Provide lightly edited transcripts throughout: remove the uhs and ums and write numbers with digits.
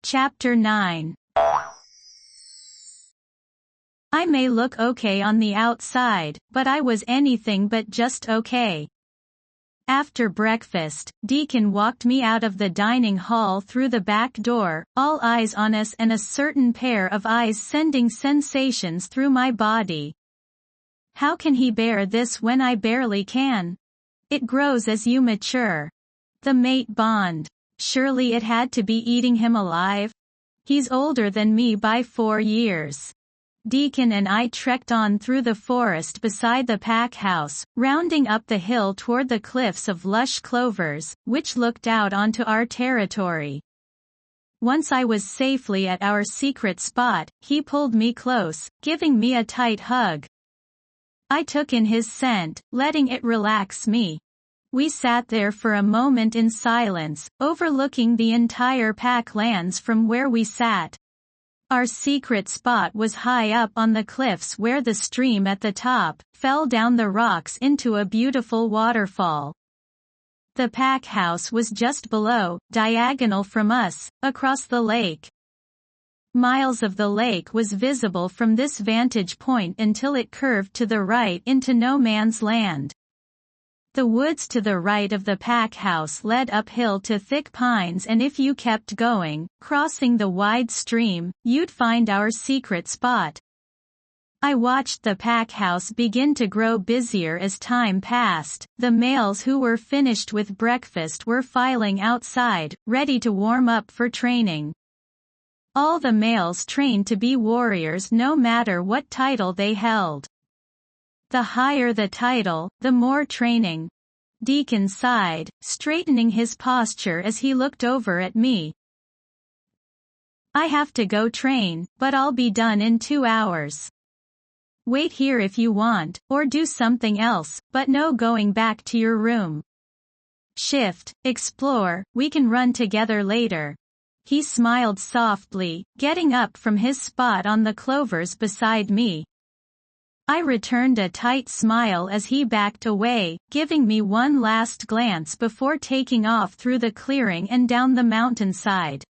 Chapter 9. I may look okay on the outside, but I was anything but just okay. After breakfast, Deacon walked me out of the dining hall through the back door, all eyes on us and a certain pair of eyes sending sensations through my body. How can he bear this when I barely can? It grows as you mature. The mate bond. Surely it had to be eating him alive? He's older than me by 4 years. Deacon and I trekked on through the forest beside the pack house, rounding up the hill toward the cliffs of lush clovers, which looked out onto our territory. Once I was safely at our secret spot, he pulled me close, giving me a tight hug. I took in his scent, letting it relax me. We sat there for a moment in silence, overlooking the entire pack lands from where we sat. Our secret spot was high up on the cliffs where the stream at the top fell down the rocks into a beautiful waterfall. The pack house was just below, diagonal from us, across the lake. Miles of the lake was visible from this vantage point until it curved to the right into no man's land. The woods to the right of the pack house led uphill to thick pines, and if you kept going, crossing the wide stream, you'd find our secret spot. I watched the pack house begin to grow busier as time passed. The males who were finished with breakfast were filing outside, ready to warm up for training. All the males trained to be warriors no matter what title they held. The higher the title, the more training. Deacon sighed, straightening his posture as he looked over at me. I have to go train, but I'll be done in 2 hours. Wait here if you want, or do something else, but no going back to your room. Shift, explore, we can run together later. He smiled softly, getting up from his spot on the clovers beside me. I returned a tight smile as he backed away, giving me one last glance before taking off through the clearing and down the mountainside.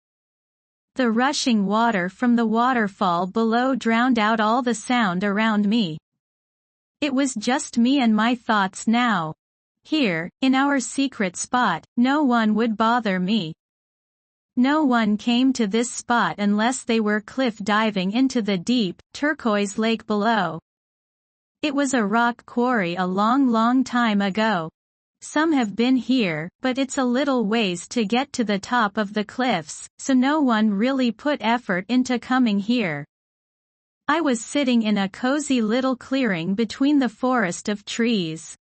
The rushing water from the waterfall below drowned out all the sound around me. It was just me and my thoughts now. Here, in our secret spot, no one would bother me. No one came to this spot unless they were cliff diving into the deep, turquoise lake below. It was a rock quarry a long time ago. Some have been here, but it's a little ways to get to the top of the cliffs, so no one really put effort into coming here. I was sitting in a cozy little clearing between the forest of trees.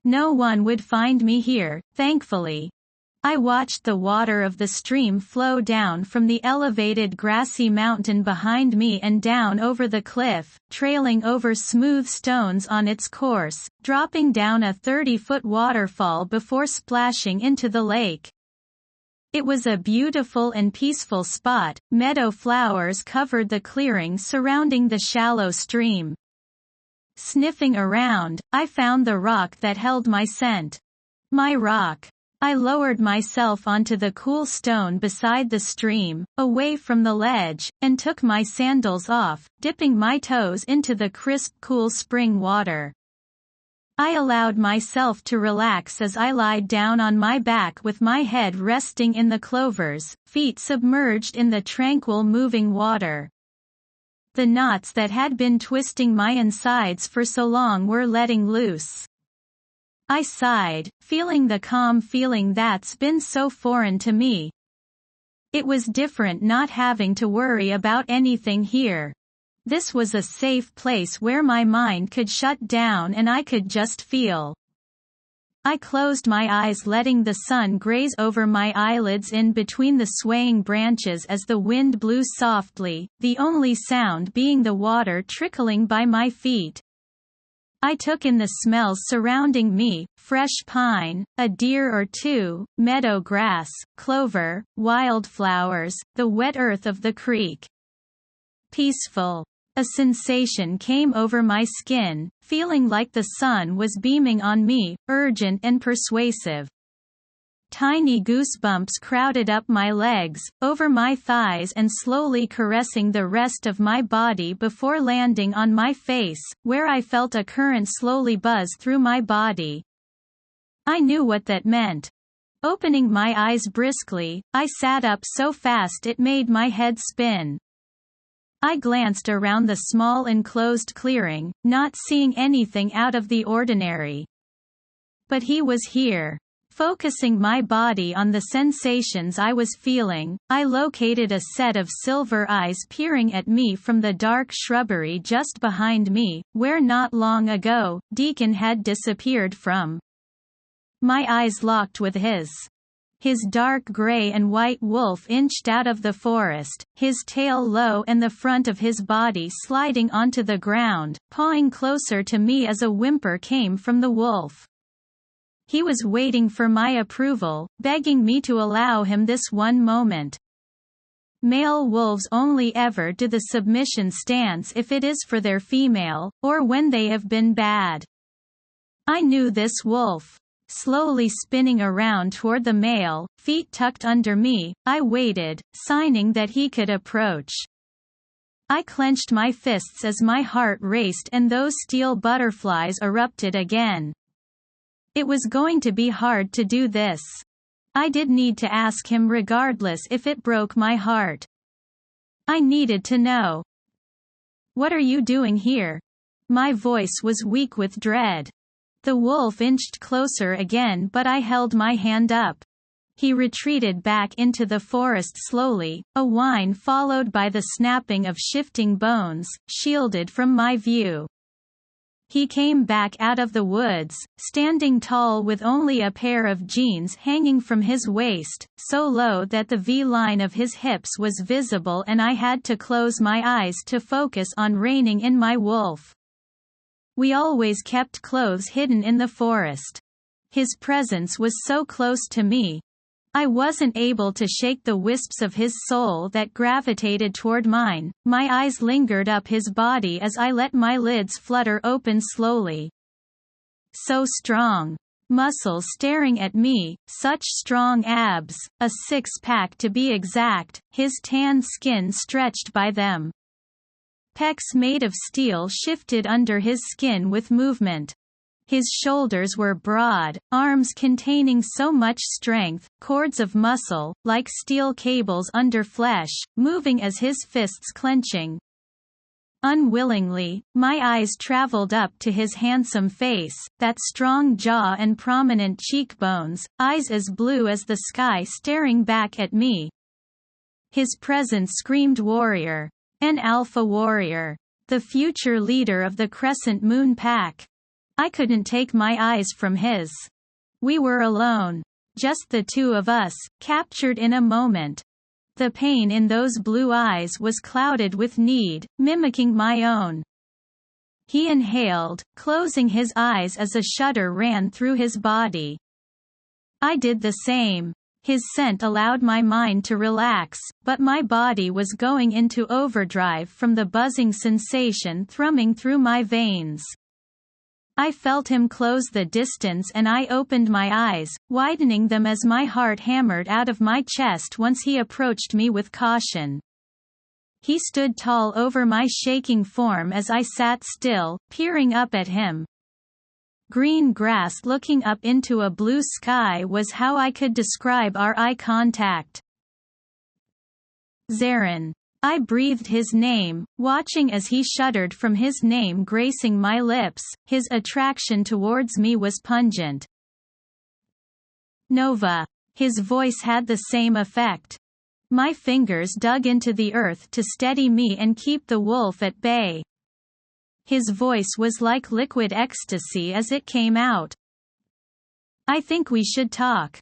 No one would find me here, thankfully. I watched the water of the stream flow down from the elevated grassy mountain behind me and down over the cliff, trailing over smooth stones on its course, dropping down a 30-foot waterfall before splashing into the lake. It was a beautiful and peaceful spot. Meadow flowers covered the clearing surrounding the shallow stream. Sniffing around, I found the rock that held my scent. My rock. I lowered myself onto the cool stone beside the stream, away from the ledge, and took my sandals off, dipping my toes into the crisp cool spring water. I allowed myself to relax as I lied down on my back with my head resting in the clovers, feet submerged in the tranquil moving water. The knots that had been twisting my insides for so long were letting loose. I sighed, feeling the calm feeling that's been so foreign to me. It was different not having to worry about anything here. This was a safe place where my mind could shut down and I could just feel. I closed my eyes, letting the sun graze over my eyelids in between the swaying branches as the wind blew softly, the only sound being the water trickling by my feet. I took in the smells surrounding me: fresh pine, a deer or two, meadow grass, clover, wildflowers, the wet earth of the creek. Peaceful. A sensation came over my skin, feeling like the sun was beaming on me, urgent and persuasive. Tiny goosebumps crowded up my legs, over my thighs and slowly caressing the rest of my body before landing on my face, where I felt a current slowly buzz through my body. I knew what that meant. Opening my eyes briskly, I sat up so fast it made my head spin. I glanced around the small enclosed clearing, not seeing anything out of the ordinary. But he was here. Focusing my body on the sensations I was feeling, I located a set of silver eyes peering at me from the dark shrubbery just behind me, where not long ago, Deacon had disappeared from. My eyes locked with his. His dark gray and white wolf inched out of the forest, his tail low and the front of his body sliding onto the ground, pawing closer to me as a whimper came from the wolf. He was waiting for my approval, begging me to allow him this one moment. Male wolves only ever do the submission stance if it is for their female, or when they have been bad. I knew this wolf. Slowly spinning around toward the male, feet tucked under me, I waited, signing that he could approach. I clenched my fists as my heart raced and those steel butterflies erupted again. It was going to be hard to do this. I did need to ask him regardless if it broke my heart. I needed to know. "What are you doing here?" My voice was weak with dread. The wolf inched closer again, but I held my hand up. He retreated back into the forest slowly, a whine followed by the snapping of shifting bones, shielded from my view. He came back out of the woods, standing tall with only a pair of jeans hanging from his waist, so low that the V-line of his hips was visible and I had to close my eyes to focus on reining in my wolf. We always kept clothes hidden in the forest. His presence was so close to me. I wasn't able to shake the wisps of his soul that gravitated toward mine. My eyes lingered up his body as I let my lids flutter open slowly. So strong. Muscles staring at me, such strong abs, a six-pack to be exact, his tan skin stretched by them. Pecs made of steel shifted under his skin with movement. His shoulders were broad, arms containing so much strength, cords of muscle, like steel cables under flesh, moving as his fists clenching. Unwillingly, my eyes traveled up to his handsome face, that strong jaw and prominent cheekbones, eyes as blue as the sky staring back at me. His presence screamed warrior. An alpha warrior. The future leader of the Crescent Moon Pack. I couldn't take my eyes from his. We were alone. Just the two of us, captured in a moment. The pain in those blue eyes was clouded with need, mimicking my own. He inhaled, closing his eyes as a shudder ran through his body. I did the same. His scent allowed my mind to relax, but my body was going into overdrive from the buzzing sensation thrumming through my veins. I felt him close the distance and I opened my eyes, widening them as my heart hammered out of my chest once he approached me with caution. He stood tall over my shaking form as I sat still, peering up at him. Green grass looking up into a blue sky was how I could describe our eye contact. Zarin. I breathed his name, watching as he shuddered from his name gracing my lips. His attraction towards me was pungent. Nova. His voice had the same effect. My fingers dug into the earth to steady me and keep the wolf at bay. His voice was like liquid ecstasy as it came out. "I think we should talk."